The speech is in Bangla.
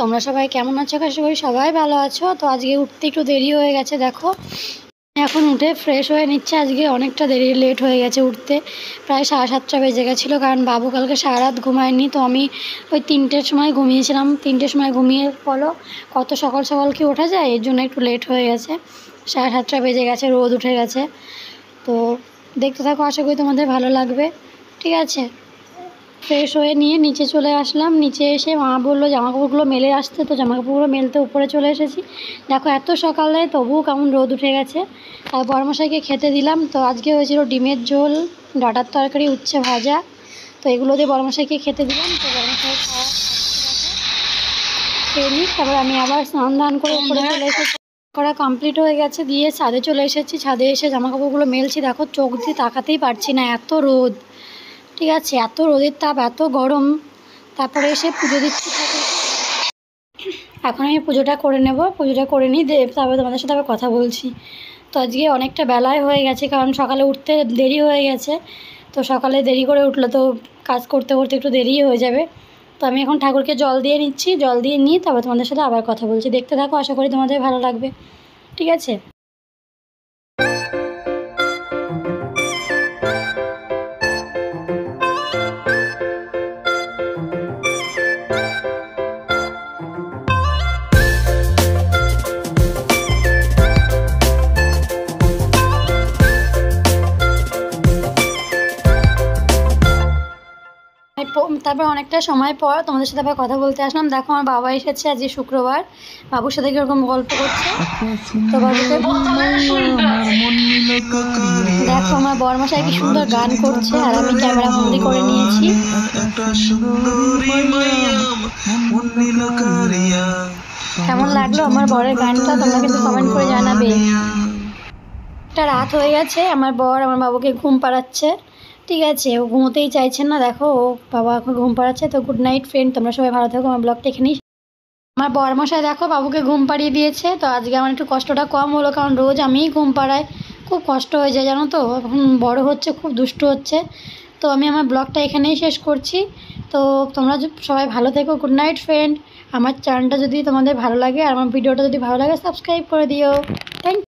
তোমরা সবাই কেমন আছো? আশা করি সবাই ভালো আছো। তো আজকে উঠতে একটু দেরি হয়ে গেছে, দেখো এখন উঠে ফ্রেশ হয়ে নিচ্ছে। আজকে অনেকটা লেট হয়ে গেছে উঠতে, প্রায় 7:30টা বেজে গেছিলো, কারণ বাবু কালকে সারা রাত ঘুমায়নি। তো আমি ওই 3টের সময় ঘুমিয়েছিলাম, 3টের সময় ঘুমিয়ে বলো কত সকাল সকাল কি ওঠা যায়, এর জন্য একটু লেট হয়ে গেছে। 7:30টা বেজে গেছে, রোদ উঠে গেছে। তো দেখতে থাকো, আশা করি তোমাদের ভালো লাগবে। ঠিক আছে, ফ্রেশ হয়ে নিয়ে নিচে চলে আসলাম। নিচে এসে মা বললো জামাকাপড়গুলো মেলে আসতে, তো জামাকাপড়গুলো মেলতে উপরে চলে এসেছি। দেখো এত সকালে তবুও কেমন রোদ উঠে গেছে। আর বড়মশাইকে খেতে দিলাম। তো আজকে হয়েছিল ডিমের ঝোল, ডাঁটার তরকারি, উচ্ছে ভাজা। তো এগুলো দিয়ে বড়মশাইকে খেতে দিলাম। তো বড়মশাই খেয়ে নিই, তারপর আমি আবার স্নান ধান করে উপরে চলে এসেছি। করা কমপ্লিট হয়ে গেছে, দিয়ে ছাদে চলে এসেছি। ছাদে এসে জামাকাপড়গুলো মেলছি। দেখো চোখ দিয়ে তাকাতেই পারছি না, এত রোদ। ঠিক আছে, এত রোদের তাপ, এত গরম। তারপরে এসে পুজো দিচ্ছি। এখন আমি পুজোটা করে নেব, পুজোটা করে নিই, তারপরে তোমাদের সাথে আবার কথা বলছি। তো আজকে অনেকটা বেলায় হয়ে গেছে, কারণ সকালে উঠতে দেরি হয়ে গেছে। তো সকালে দেরি করে উঠলে তো কাজ করতে করতে একটু দেরিই হয়ে যাবে। তো আমি এখন ঠাকুরকে জল দিয়ে নিচ্ছি, জল দিয়ে নিই, তারপর তোমাদের সাথে আবার কথা বলছি। দেখতে থাকো, আশা করি তোমাদের ভালো লাগবে। ঠিক আছে। তারপর অনেকটা সময় পর তোমাদের সাথে আবার কথা বলতে আসলাম। দেখো আমার বাবা এসেছে, আজকে শুক্রবার। বাবুর সাথে কীরকম গল্প করছে। তো বাবুকে দেখো আমার বড়মশাই কি সুন্দর গান করছে, আর আমি ক্যামেরা বন্দি করে নিয়েছি। কেমন লাগলো আমার বরের গানটা তোমরা কিন্তু কমেন্ট করে জানাবে। একটা রাত হয়ে গেছে, আমার বর আমার বাবুকে ঘুম পাড়াচ্ছে। ঠিক আছে, ও ঘুমোতেই চাইছেন না। দেখো ও বাবা এখন ঘুম পাড়াচ্ছে। তো গুড নাইট ফ্রেন্ড, তোমরা সবাই ভালো থাকো। আমার ব্লগটা এখানেই। আমার বরমশাই দেখো বাবুকে ঘুম পাড়িয়ে দিয়েছে। তো আজকে আমার একটু কষ্টটা কম হলো, কারণ রোজ আমিই ঘুম পাড়াই, খুব কষ্ট হয়ে যায় জানো তো। এখন বড় হচ্ছে, খুব দুষ্টু হচ্ছে। তো আমি আমার ব্লগটা এখানেই শেষ করছি। তো তোমরা সবাই ভালো থেকো। Good night friend. আমার চ্যানেলটা যদি তোমাদের ভালো লাগে আর আমার ভিডিওটা যদি ভালো লাগে, সাবস্ক্রাইব করে দিও। থ্যাংক